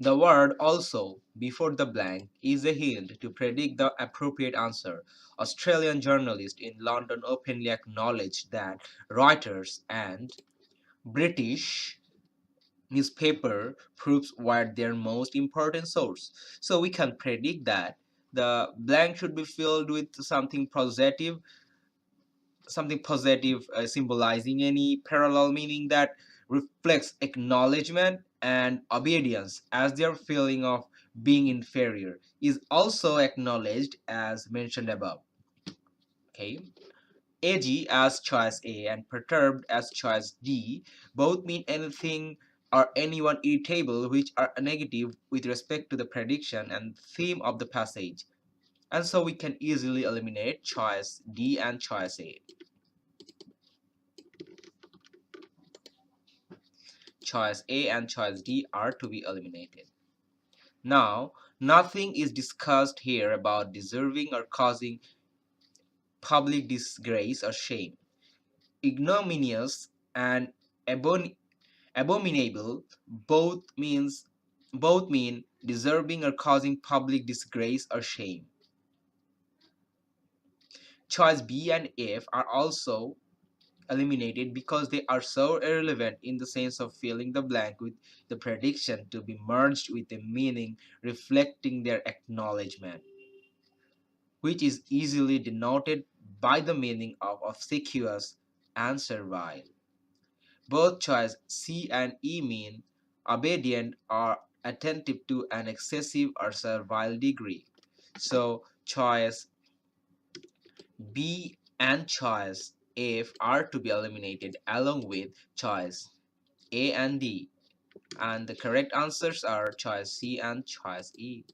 The word also before the blank is a hint to predict the appropriate answer. Australian journalists in London openly acknowledged that Reuters and British newspaper proofs were their most important source. So we can predict that the blank should be filled with something positive, symbolizing any parallel meaning that reflects acknowledgement and obedience, as their feeling of being inferior is also acknowledged as mentioned above. Okay, edgy as choice A and perturbed as choice D both mean anything or anyone irritable, which are negative with respect to the prediction and theme of the passage. And so we can easily eliminate choice D and choice A. Choice A and choice D are to be eliminated. Now, nothing is discussed here about deserving or causing public disgrace or shame. Ignominious and abon- abominable both mean deserving or causing public disgrace or shame. Choice B and F are also eliminated because they are so irrelevant in the sense of filling the blank with the prediction to be merged with a meaning reflecting their acknowledgement, which is easily denoted by the meaning of obsequious and servile. Both choice C and E mean obedient or attentive to an excessive or servile degree. So choice B and choice F are to be eliminated along with choice A and D. And the correct answers are choice C and choice E.